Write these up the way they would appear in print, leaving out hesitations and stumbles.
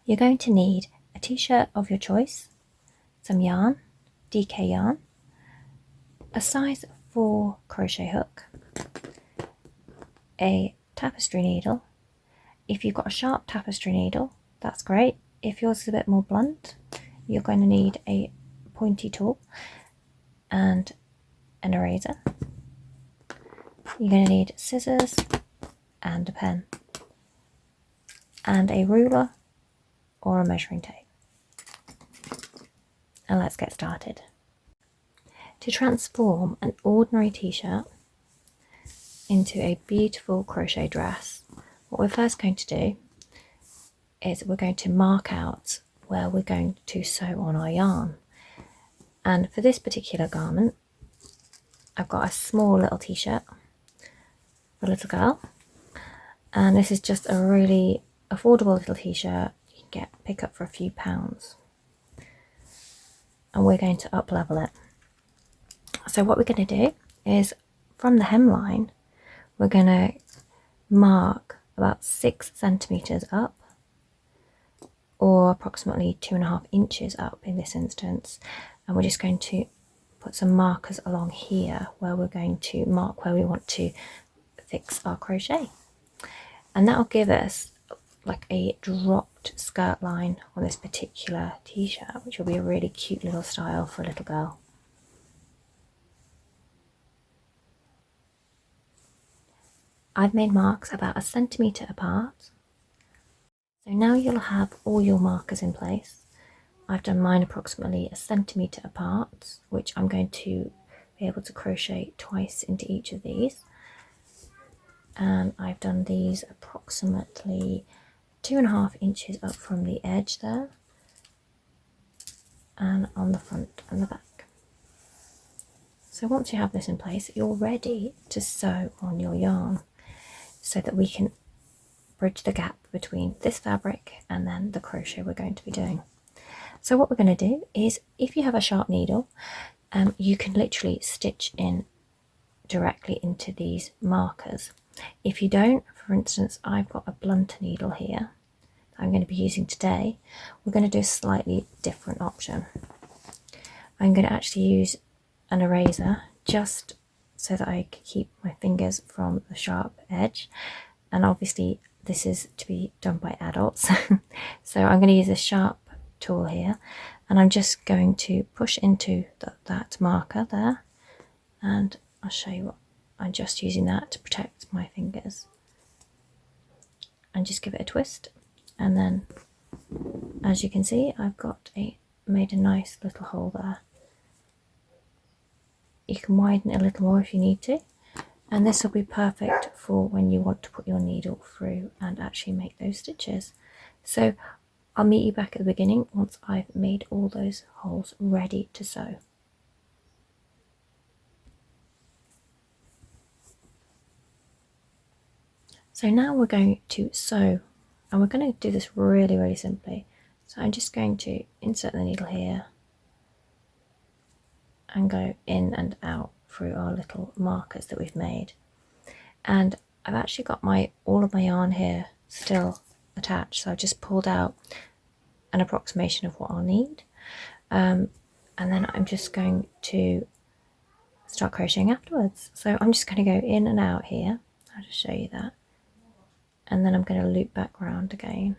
You're going to need a t-shirt of your choice, some yarn, DK yarn, a size 4 crochet hook, a tapestry needle. If you've got a sharp tapestry needle, that's great. If yours is a bit more blunt, you're going to need a pointy tool and an eraser. You're going to need scissors and a pen and a ruler or a measuring tape. And let's get started. To transform an ordinary t-shirt into a beautiful crochet dress, what we're first going to do is we're going to mark out where we're going to sew on our yarn. And for this particular garment, I've got a small little t-shirt for a little girl, and this is just a really affordable little t-shirt you can pick up for a few pounds, and we're going to up level it. So what we're going to do is from the hemline we're going to mark about 6 centimeters up, or approximately 2.5 inches up in this instance, and we're just going to put some markers along here where we're going to mark where we want to fix our crochet, and that'll give us like a dropped skirt line on this particular t-shirt, which will be a really cute little style for a little girl. I've made marks about 1 centimeter apart. So now you'll have all your markers in place. I've done mine approximately 1 centimeter apart, which I'm going to be able to crochet twice into each of these. And I've done these approximately 2.5 inches up from the edge there, and on the front and the back. So once you have this in place, you're ready to sew on your yarn so that we can bridge the gap between this fabric and then the crochet we're going to be doing. So what we're going to do is, if you have a sharp needle, you can literally stitch in directly into these markers. If you don't, for instance, I've got a blunt needle here that I'm going to be using today, we're going to do a slightly different option. I'm going to actually use an eraser just so that I can keep my fingers from the sharp edge, and obviously this is to be done by adults. So I'm going to use a sharp tool here, and I'm just going to push into that marker there, and I'll show you what I'm just using that to protect my fingers, and just give it a twist, and then as you can see I've got made a nice little hole there. You can widen it a little more if you need to, and this will be perfect for when you want to put your needle through and actually make those stitches. So I'll meet you back at the beginning once I've made all those holes ready to sew. So now we're going to sew, and we're going to do this really, really simply. So I'm just going to insert the needle here and go in and out through our little markers that we've made. And I've actually got all of my yarn here still attached, so I've just pulled out an approximation of what I'll need, and then I'm just going to start crocheting afterwards. So I'm just going to go in and out here. I'll just show you that, and then I'm going to loop back round again.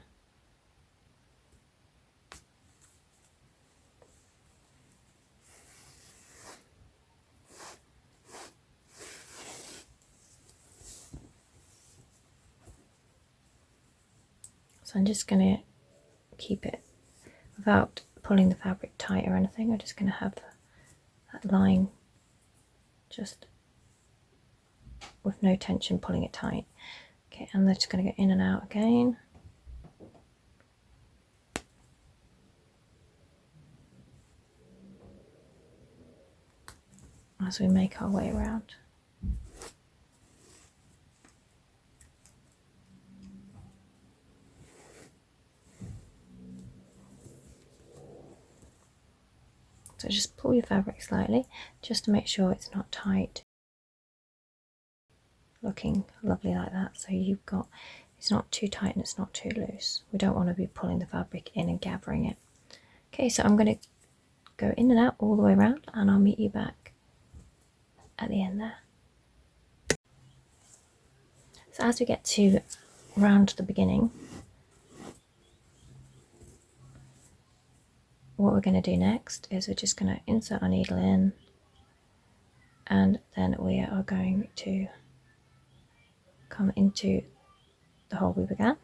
So I'm just going to keep it without pulling the fabric tight or anything. I'm just going to have that line just with no tension, pulling it tight. Okay, and they're just going to go in and out again. As we make our way around. So just pull your fabric slightly, just to make sure it's not tight. Looking lovely like that. So you've got It's not too tight and it's not too loose. We don't want to be pulling the fabric in and gathering it. Okay, so I'm going to go in and out all the way around, and I'll meet you back at the end there. So as we get to round the beginning, what we're going to do next is we're just going to insert our needle in, and then we are going to come into the hole we began.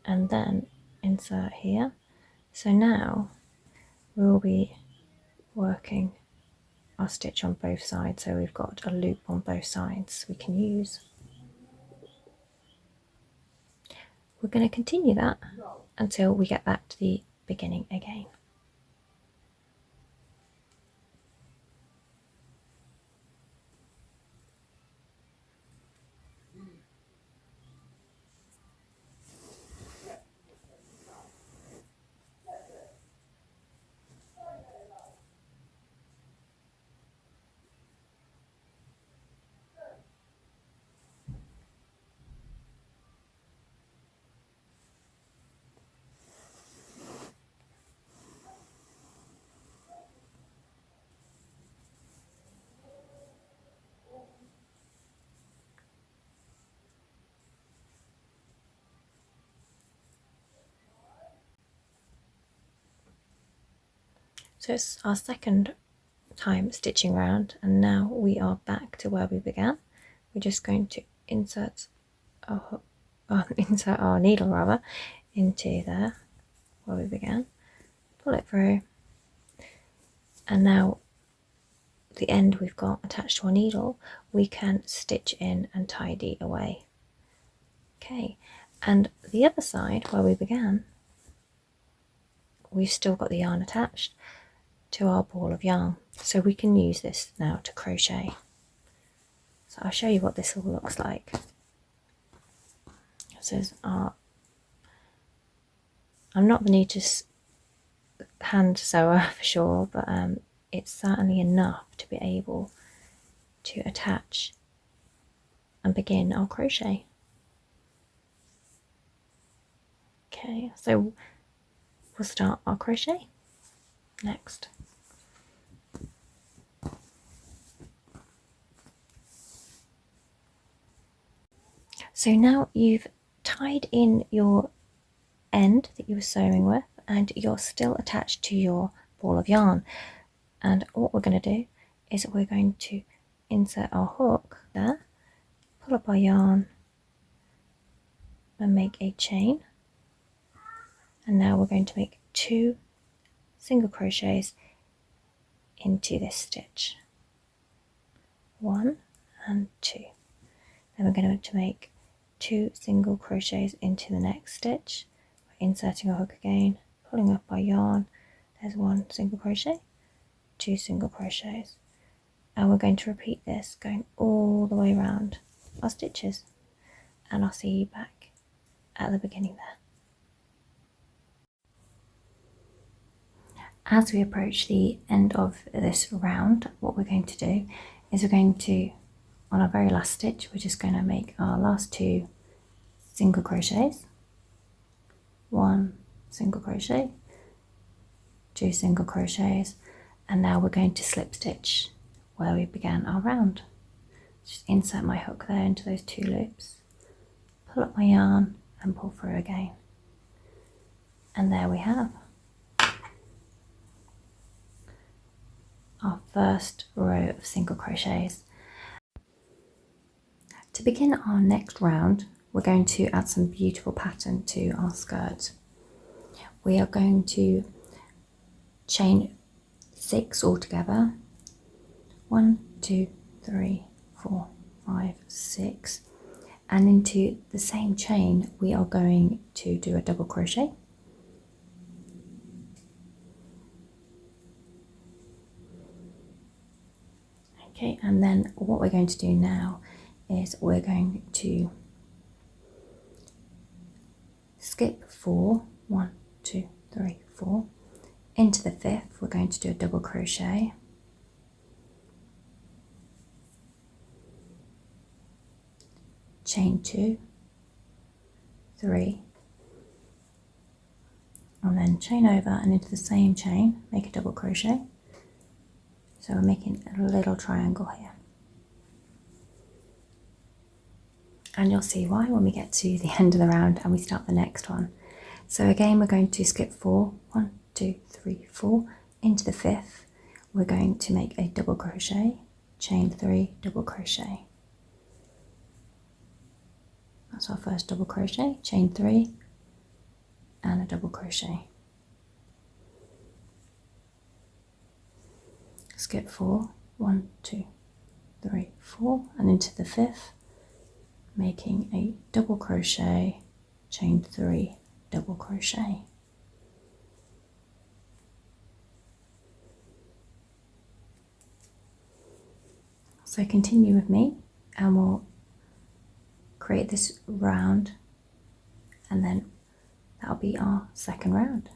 And then insert here. So now we will be working our stitch on both sides, so we've got a loop on both sides we can use. We're going to continue that until we get back to the beginning again. So it's our second time stitching round, and now we are back to where we began. We're just going to insert our hook, insert our needle rather into there where we began, pull it through, and now the end we've got attached to our needle we can stitch in and tidy away. Okay, and the other side where we began, we've still got the yarn attached to our ball of yarn, so we can use this now to crochet. So I'll show you what this all looks like. This is our, I'm not the neatest hand sewer for sure, but it's certainly enough to be able to attach and begin our crochet. Okay, so we'll start our crochet next. So now you've tied in your end that you were sewing with, and you're still attached to your ball of yarn. And what we're going to do is we're going to insert our hook there, pull up our yarn and make a chain. And now we're going to make 2 single crochets into this stitch. 1 and 2. Then we're going to make 2 single crochets into the next stitch. We're inserting our hook again, pulling up our yarn. There's 1 single crochet, 2 single crochets, and we're going to repeat this going all the way around our stitches, and I'll see you back at the beginning there. As we approach the end of this round, what we're going to do is we're going to, on our very last stitch, we're just going to make our last 2 single crochets, 1 single crochet, 2 single crochets, and now we're going to slip stitch where we began our round. Just insert my hook there into those 2 loops, pull up my yarn and pull through again, and there we have our first row of single crochets. To begin our next round, we're going to add some beautiful pattern to our skirt. We are going to chain 6 altogether. 1, 2, 3, 4, 5, 6, and into the same chain we are going to do a double crochet. Okay, and then what we're going to do now is we're going to skip 4, 1, 2, 3, 4. Into the 5th we're going to do a double crochet, chain 2, 3, and then chain over and into the same chain, make a double crochet. So we're making a little triangle here. And you'll see why when we get to the end of the round and we start the next one. So again, we're going to skip 4, 1, 2, 3, 4, into the 5th. We're going to make a double crochet, chain 3, double crochet. That's our first double crochet, chain 3, and a double crochet. Skip 4, 1, 2, 3, 4, and into the 5th, making a double crochet, chain 3, double crochet. So continue with me and we'll create this round, and then that'll be our second round.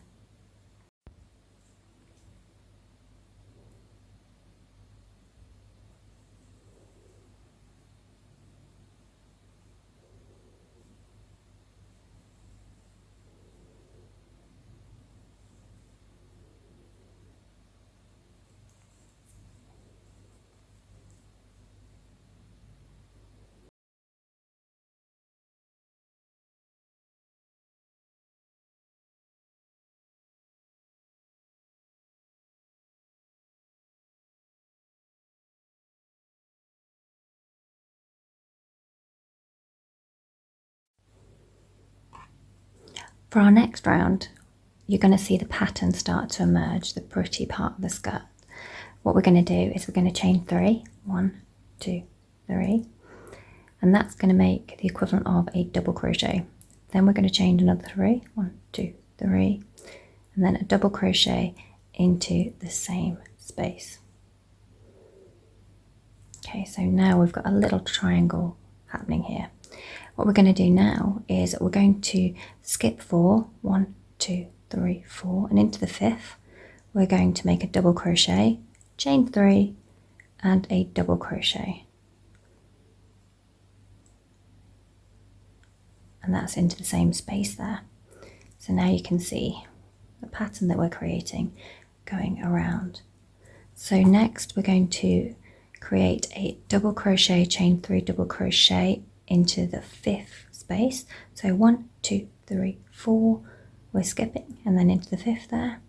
For our next round, you're going to see the pattern start to emerge, the pretty part of the skirt. What we're going to do is we're going to chain 3, 1, 2, 3, and that's going to make the equivalent of a double crochet. Then we're going to chain another 3, 1, 2, 3, and then a double crochet into the same space. Okay, so now we've got a little triangle happening here. What we're going to do now is we're going to skip 4, 1, 2, 3, 4, and into the 5th, we're going to make a double crochet, chain 3, and a double crochet. And that's into the same space there. So now you can see the pattern that we're creating going around. So next we're going to create a double crochet, chain 3, double crochet into the 5th space. So 1, 2, 3, 4, we're skipping, and then into the 5th there,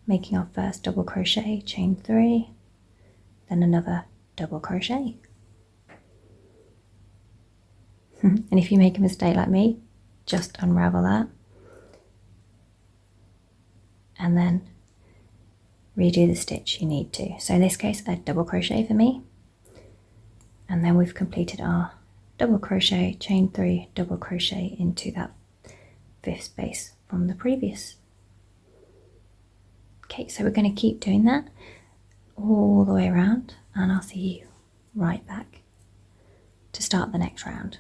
making our first double crochet, chain 3, then another double crochet. And if you make a mistake like me, just unravel that and then redo the stitch you need to. So in this case, a double crochet for me, and then we've completed our double crochet, chain 3, double crochet into that 5th space from the previous. Okay, so we're going to keep doing that all the way around, and I'll see you right back to start the next round.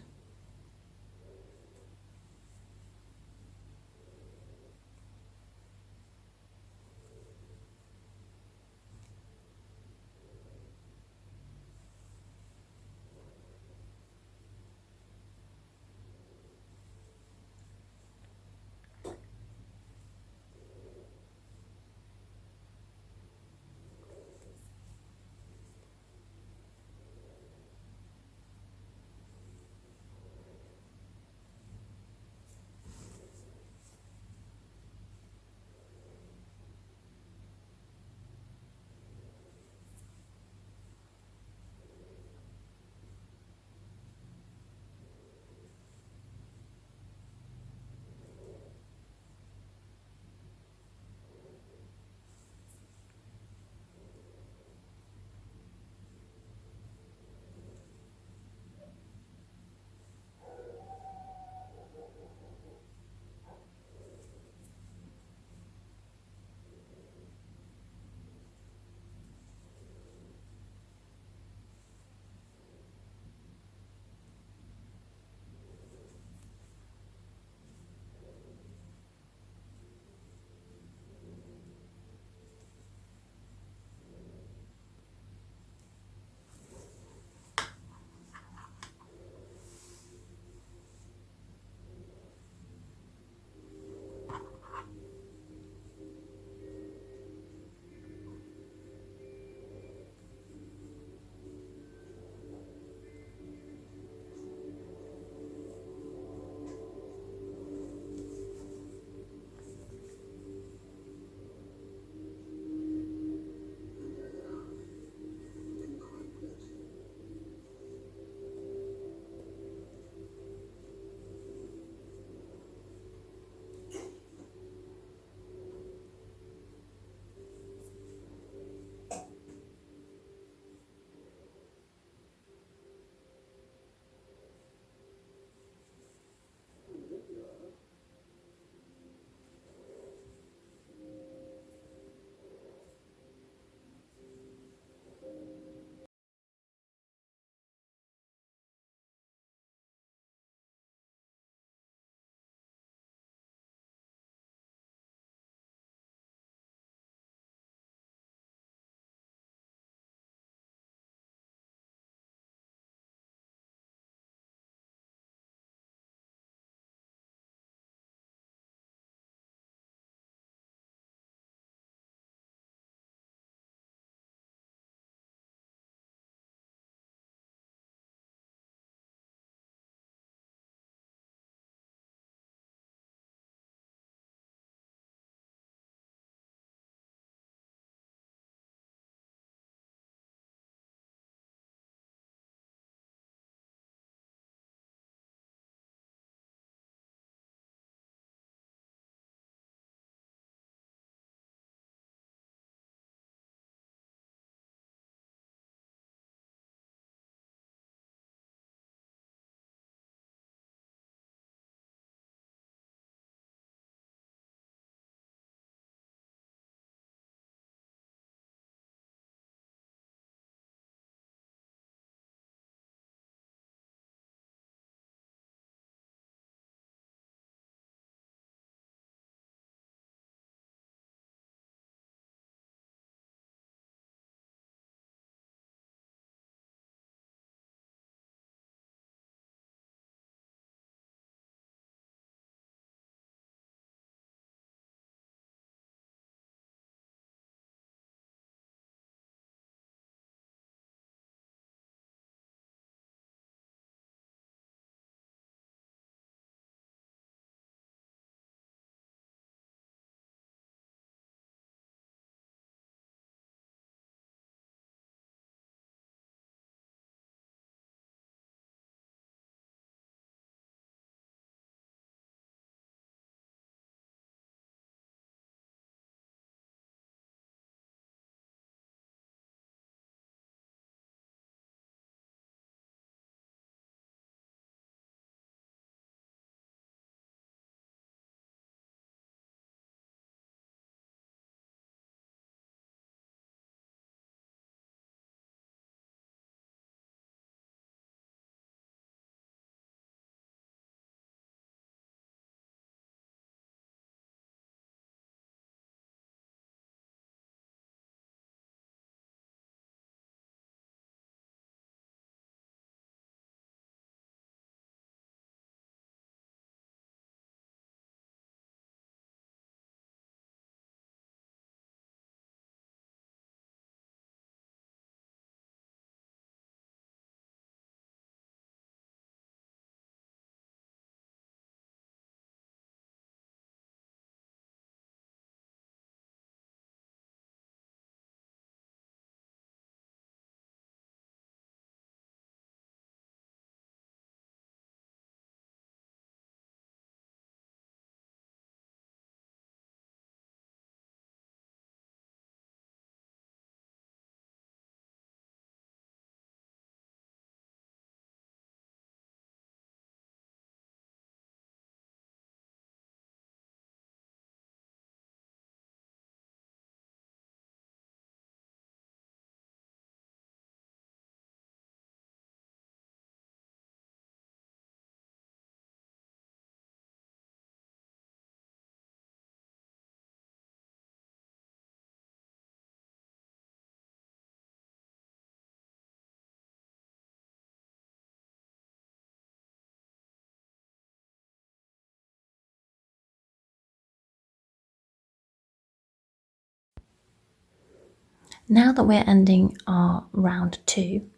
Now that we're ending our round 2,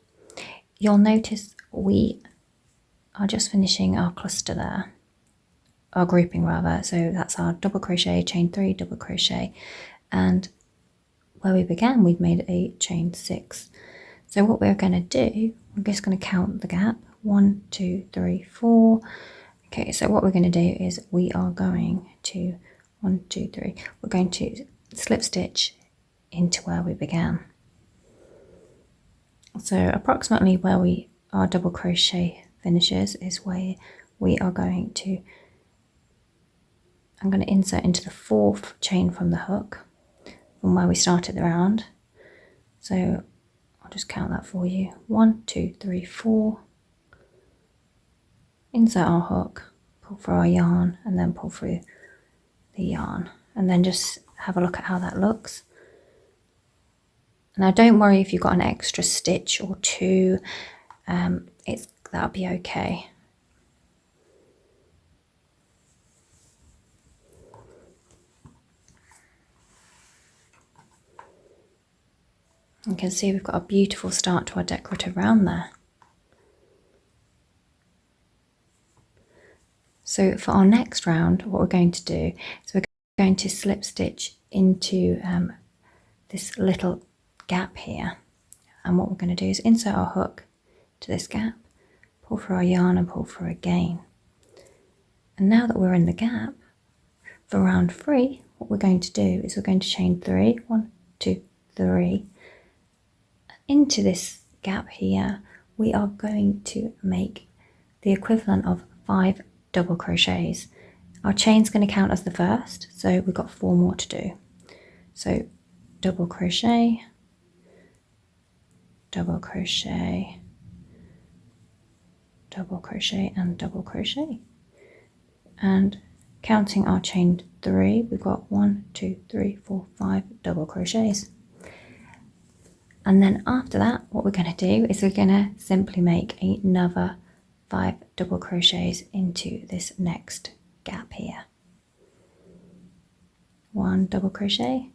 you'll notice we are just finishing our cluster there, our grouping rather. So that's our double crochet, chain 3, double crochet, and where we began we've made a chain 6. So what we're going to do, I'm just going to count the gap, 1, 2, 3, 4. Okay, so what we're going to do is we are going to 1, 2, 3. We're going to slip stitch into where we began. So approximately where our double crochet finishes is where we are going to, I'm going to insert into the 4th chain from the hook from where we started the round. So I'll just count that for you. 1, 2, 3, 4. Insert our hook, pull through our yarn, and then pull through the yarn, and then just have a look at how that looks. Now don't worry if you've got an extra stitch or 2, that'll be okay. You can see we've got a beautiful start to our decorative round there. So for our next round, what we're going to do is we're going to slip stitch into this little gap here. And what we're going to do is insert our hook to this gap, pull through our yarn and pull through again. And now that we're in the gap, for round 3, what we're going to do is we're going to chain 3, 1, 2, 3. Into this gap here, we are going to make the equivalent of 5 double crochets. Our chain's going to count as the first, so we've got 4 more to do. So double crochet, double crochet, double crochet and double crochet. And counting our chain 3, we've got 1, 2, 3, 4, 5 double crochets. And then after that, what we're going to do is we're going to simply make another 5 double crochets into this next gap here. 1 double crochet,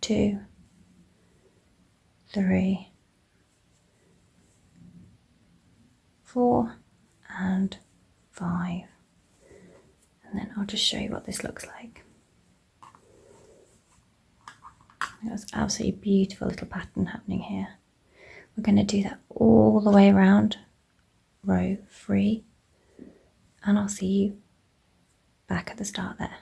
2, 3, 4 and 5. And then I'll just show you what this looks like. That's absolutely beautiful little pattern happening here. We're going to do that all the way around row 3, and I'll see you back at the start there.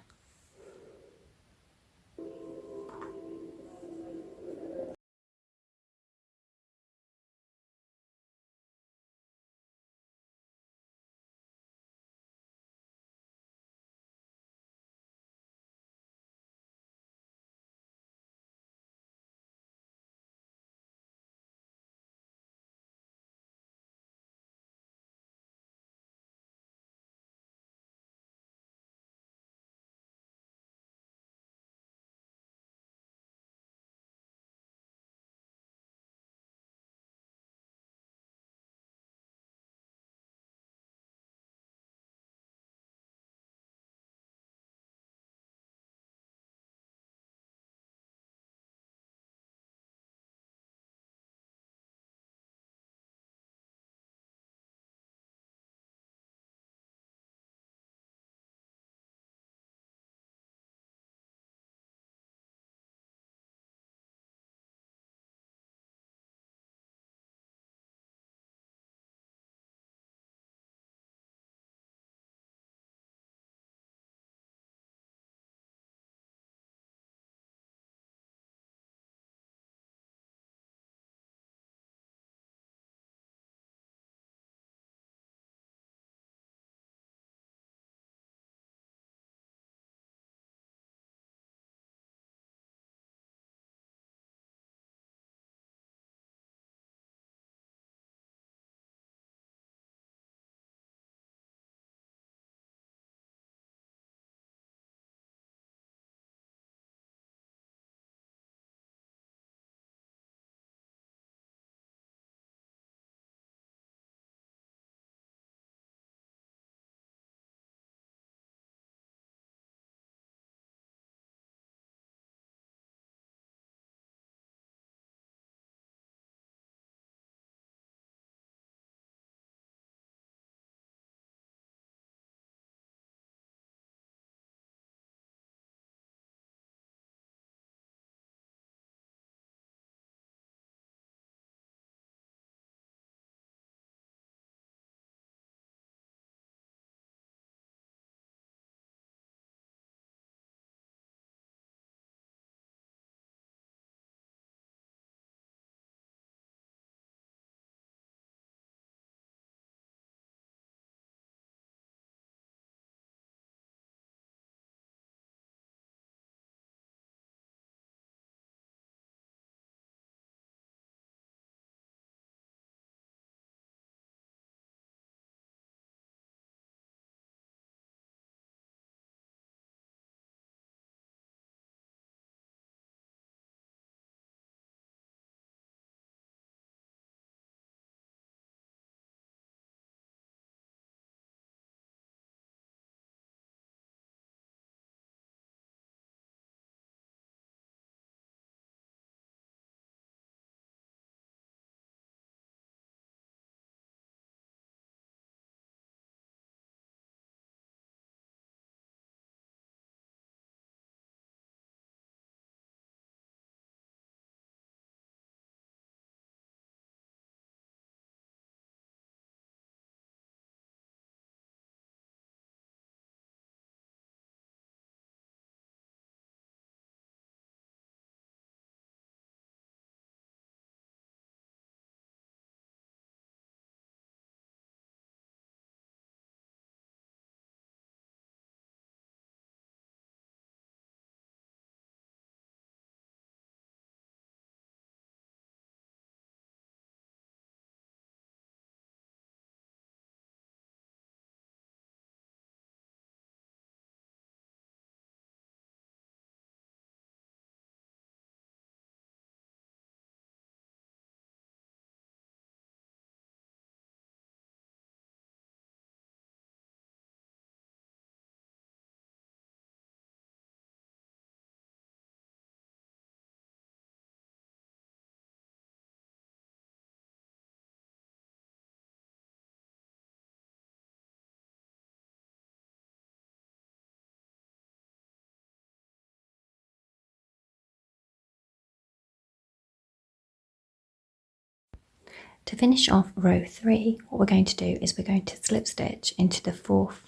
To finish off row 3, what we're going to do is we're going to slip stitch into the 4th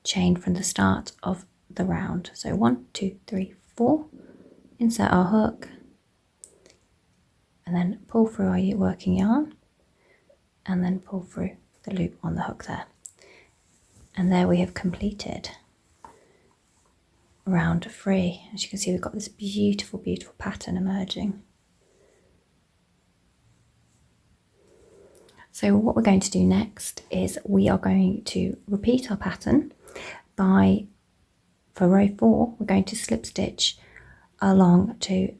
chain from the start of the round. So 1, 2, 3, 4, insert our hook, and then pull through our working yarn, and then pull through the loop on the hook there. And there we have completed round 3. As you can see, we've got this beautiful, beautiful pattern emerging. So what we're going to do next is we are going to repeat our pattern for row 4, we're going to slip stitch along to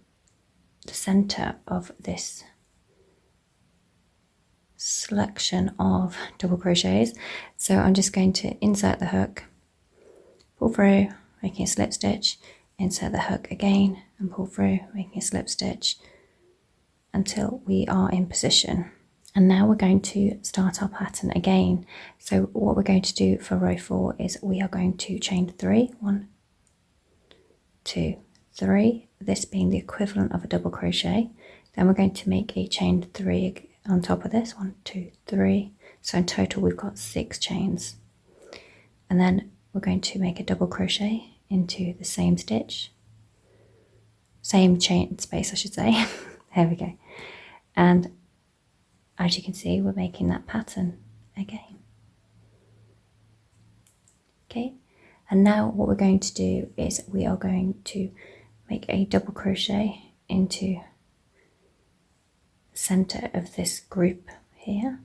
the center of this selection of double crochets. So I'm just going to insert the hook, pull through, making a slip stitch, insert the hook again and pull through, making a slip stitch until we are in position. And now we're going to start our pattern again. So what we're going to do for row 4 is we are going to chain 3, 1, 2, 3, this being the equivalent of a double crochet. Then we're going to make a chain 3 on top of this, 1, 2, 3. So in total we've got 6 chains. And then we're going to make a double crochet into the same stitch, same chain space I should say. There we go. And as you can see, we're making that pattern again. Okay, and now what we're going to do is we are going to make a double crochet into the center of this group here.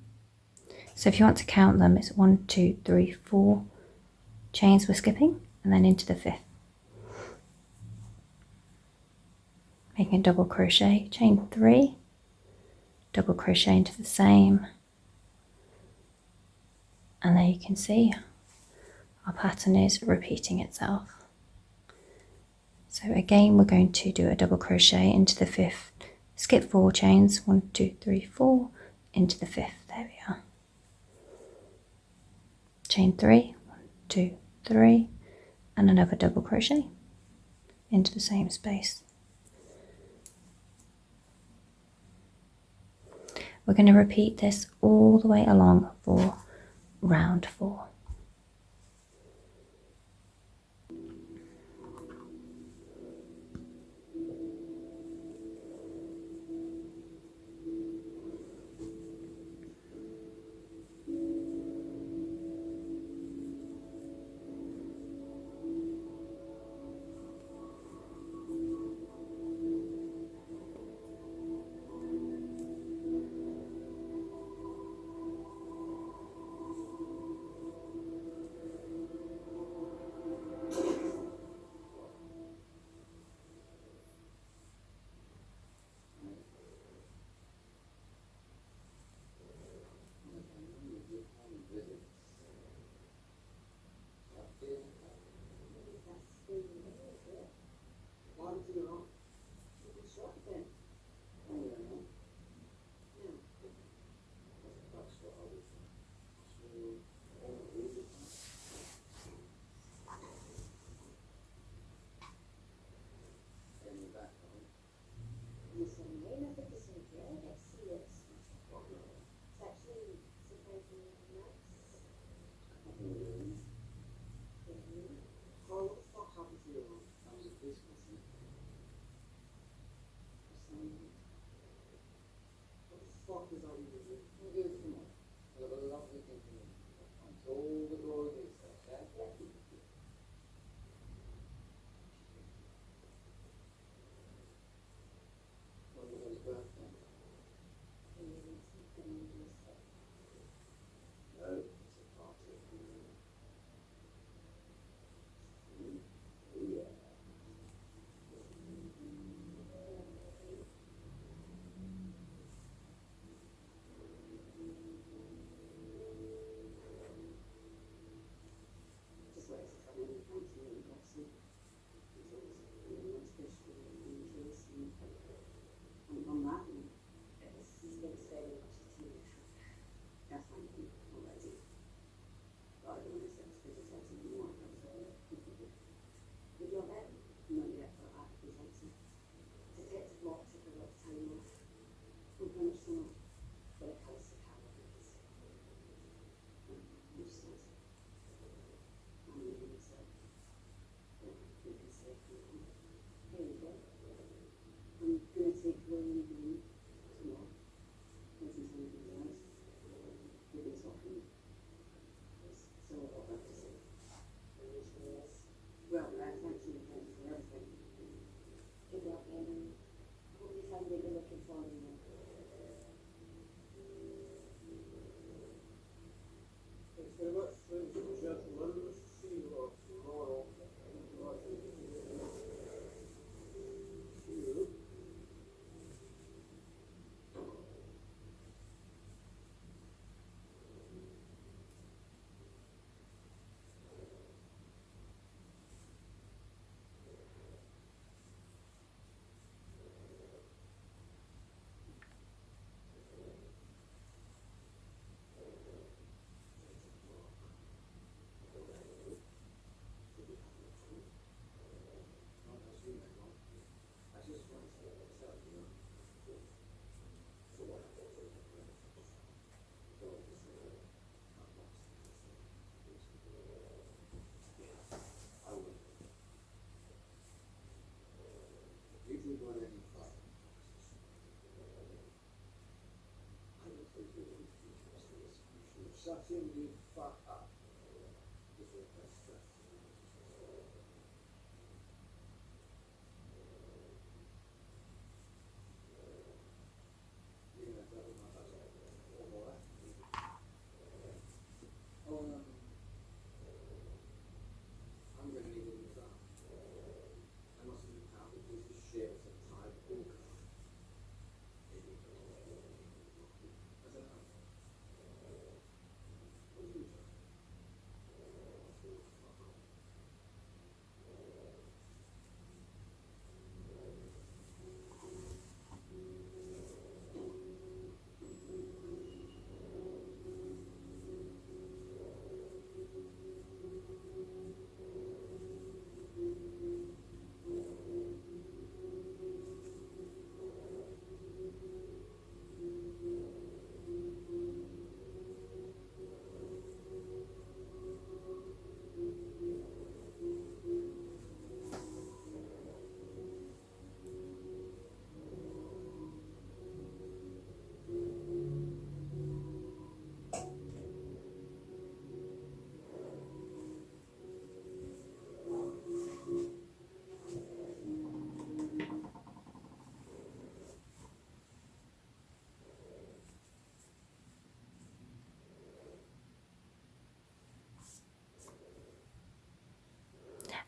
So if you want to count them, it's 1, 2, 3, 4 chains we're skipping, and then into the 5th. Making a double crochet, chain 3, double crochet into the same, and there you can see our pattern is repeating itself. So again we're going to do a double crochet into the 5th, skip 4 chains, 1, 2, 3, 4, into the 5th, there we are. Chain 3, 1, 2, 3, and another double crochet into the same space. We're going to repeat this all the way along for round 4.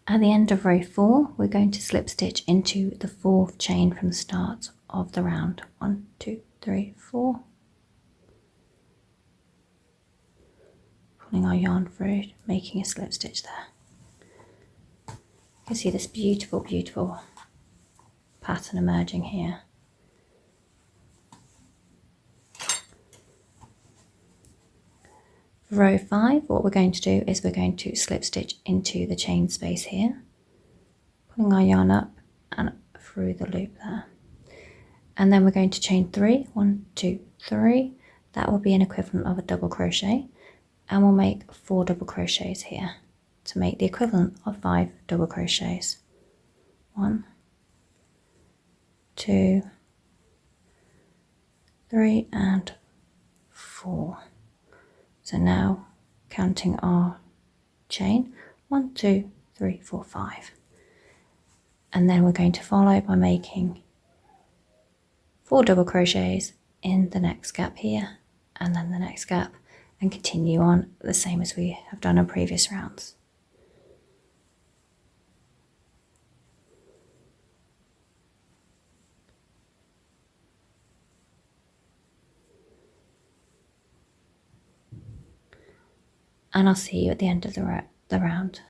At the end of row 4, we're going to slip stitch into the 4th chain from the start of the round. 1, 2, 3, 4. Pulling our yarn through, making a slip stitch there. You can see this beautiful, beautiful pattern emerging here. For row 5, what we're going to do is we're going to slip stitch into the chain space here, pulling our yarn up and through the loop there. And then we're going to chain 3, 1, 2, 3. That will be an equivalent of a double crochet, and we'll make 4 double crochets here to make the equivalent of 5 double crochets. 1, 2, 3 and 4. So now counting our chain, 1, 2, 3, 4, 5. And then we're going to follow by making 4 double crochets in the next gap here, and then the next gap, and continue on the same as we have done in previous rounds. And I'll see you at the end of the round.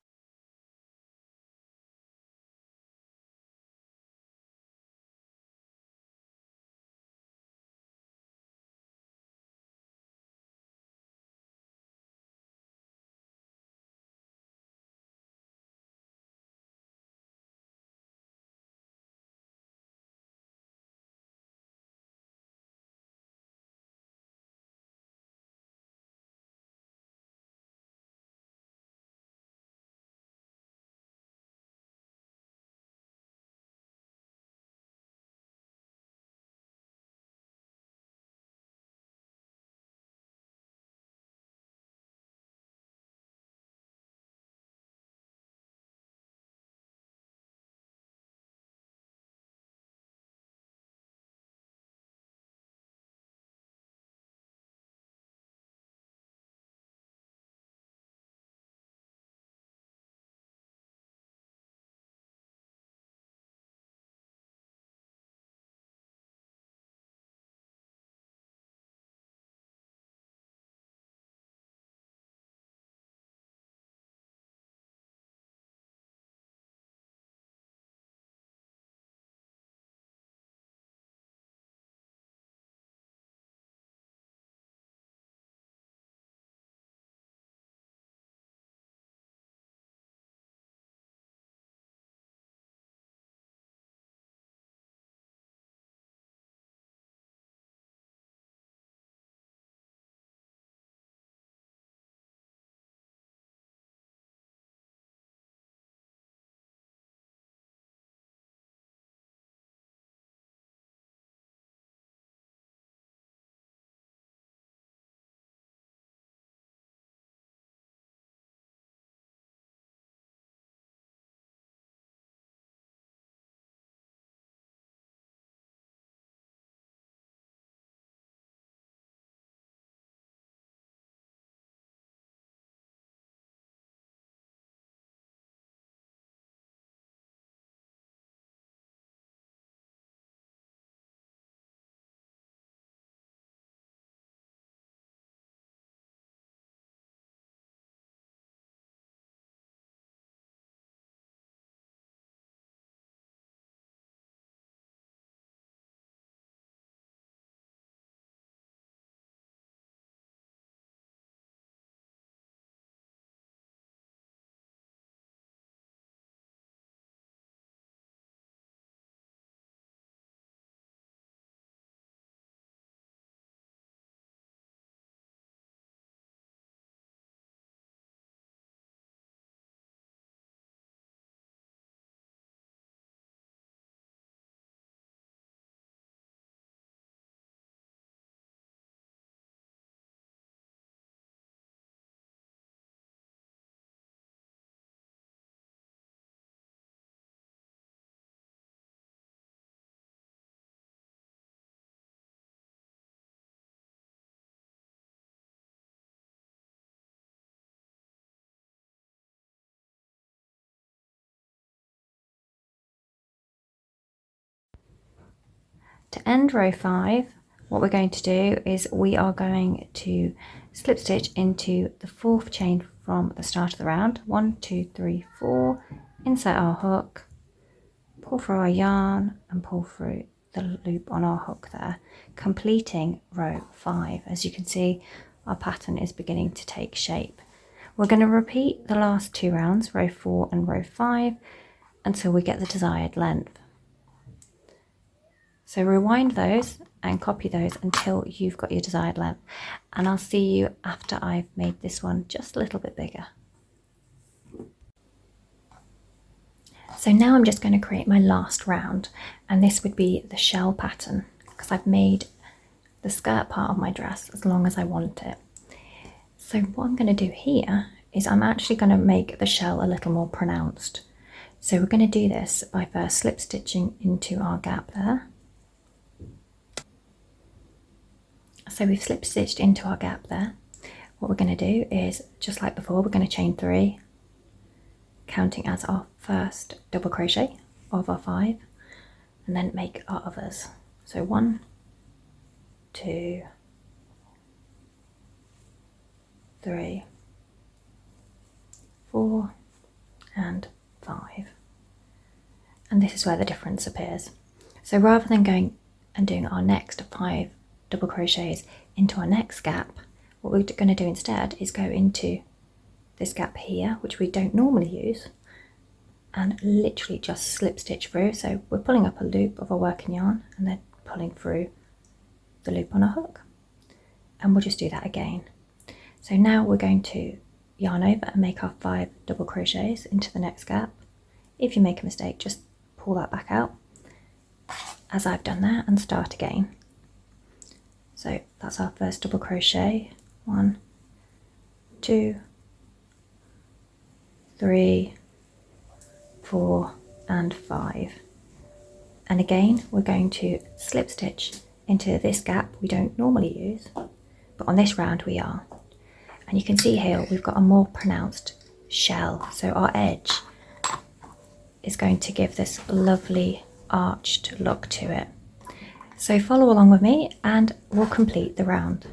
To end row 5, what we're going to do is we are going to slip stitch into the 4th chain from the start of the round. 1, 2, 3, 4, insert our hook, pull through our yarn and pull through the loop on our hook there, completing row 5. As you can see, our pattern is beginning to take shape. We're going to repeat the last 2 rounds, row 4 and row 5, until we get the desired length. So rewind those and copy those until you've got your desired length, and I'll see you after I've made this one just a little bit bigger. So now I'm just going to create my last round, and this would be the shell pattern because I've made the skirt part of my dress as long as I want it. So what I'm going to do here is I'm actually going to make the shell a little more pronounced. So we're going to do this by first slip stitching into our gap there. So we've slip stitched into our gap there. What we're going to do is, just like before, we're going to chain 3, counting as our first double crochet of our 5, and then make our others. So 1, 2, 3, 4, and 5. And this is where the difference appears. So rather than going and doing our next 5 double crochets into our next gap, what we're going to do instead is go into this gap here, which we don't normally use, and literally just slip stitch through. So we're pulling up a loop of our working yarn and then pulling through the loop on our hook, and we'll just do that again. So now we're going to yarn over and make our 5 double crochets into the next gap. If you make a mistake, just pull that back out as I've done there and start again. So that's our first double crochet. 1, 2, 3, 4, and 5. And again, we're going to slip stitch into this gap we don't normally use, but on this round we are. And you can see here we've got a more pronounced shell, so our edge is going to give this lovely arched look to it. So follow along with me and we'll complete the round.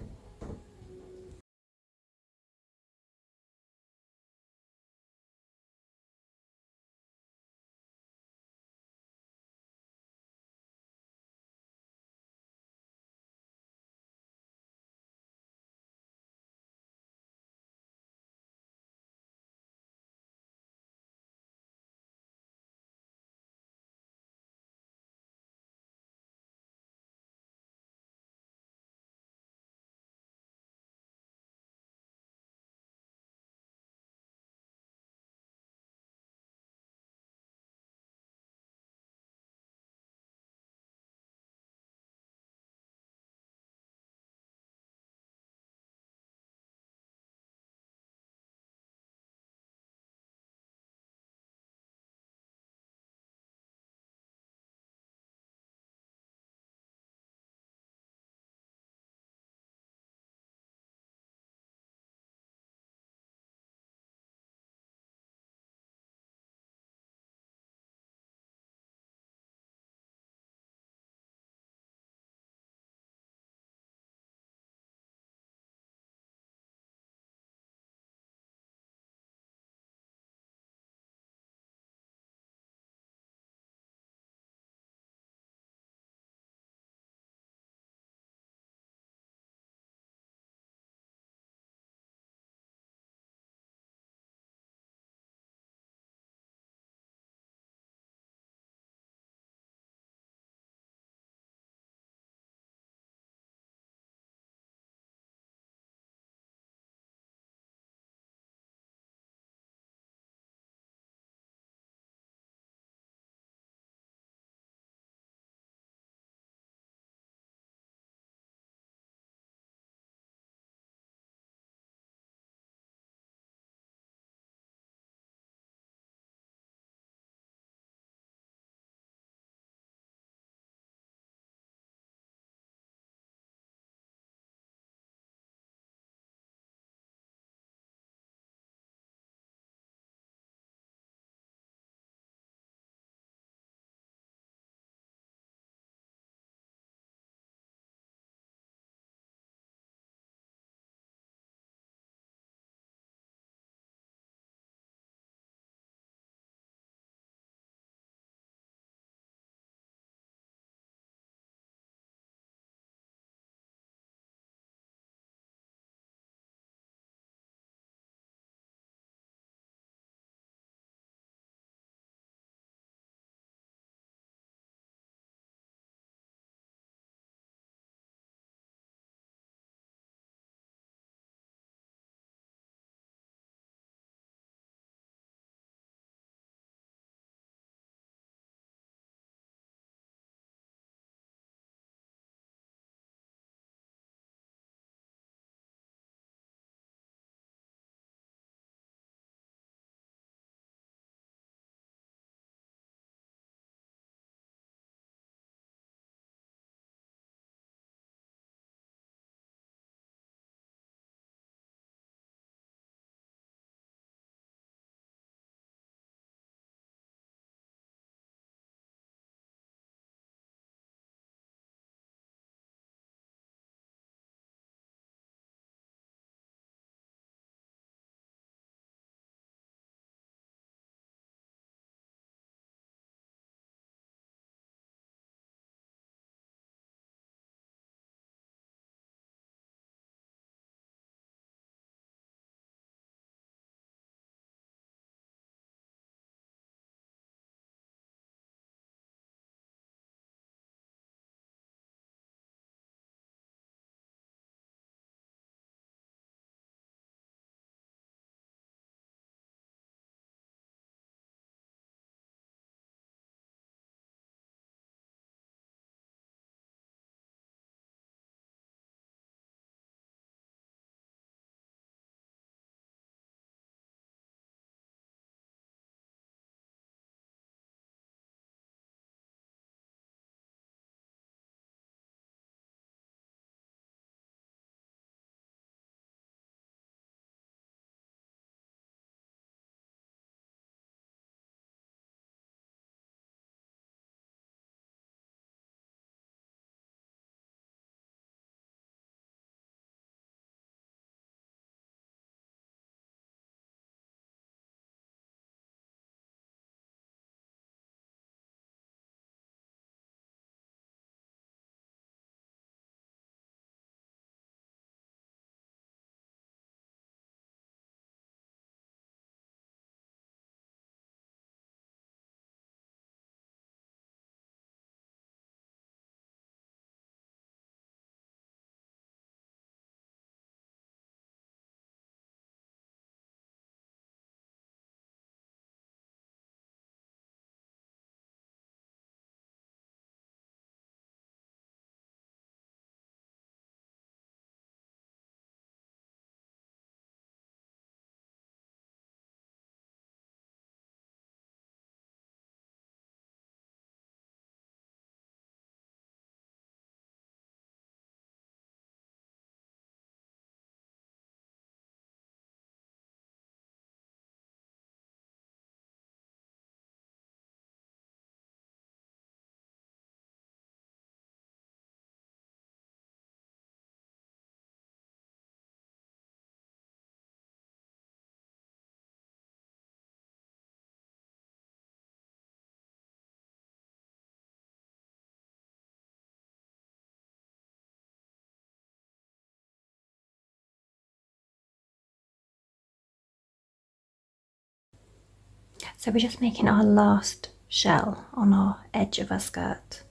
So we're just making our last shell on our edge of our skirt.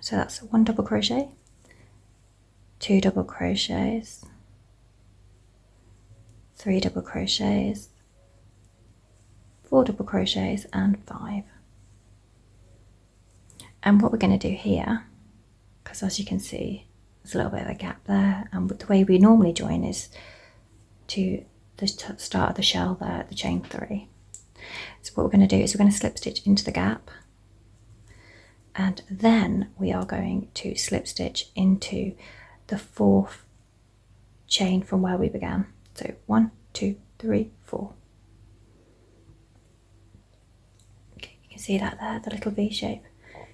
So that's 1 double crochet, 2 double crochets, 3 double crochets, 4 double crochets and 5. And what we're going to do here, because as you can see there's a little bit of a gap there, and the way we normally join is to the start of the shell there at the chain 3. So what we're going to do is we're going to slip stitch into the gap, and then we are going to slip stitch into the 4th chain from where we began. So 1, 2, 3, 4. Okay, you can see that there, the little V shape. I'm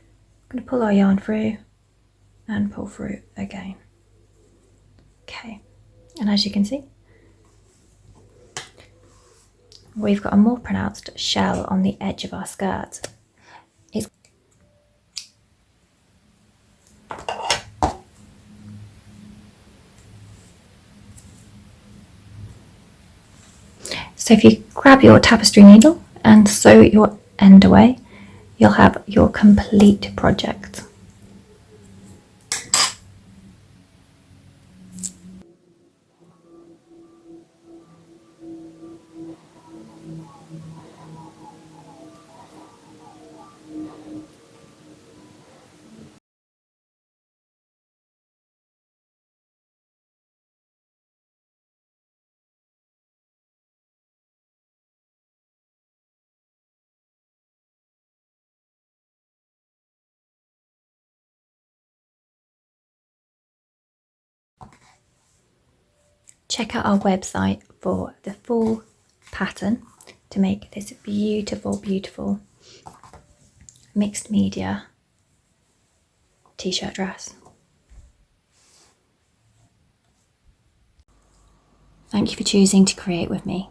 going to pull our yarn through and pull through again. Okay, and as you can see, we've got a more pronounced shell on the edge of our skirt. So if you grab your tapestry needle and sew your end away, you'll have your complete project. Check out our website for the full pattern to make this beautiful, beautiful mixed media t-shirt dress. Thank you for choosing to create with me.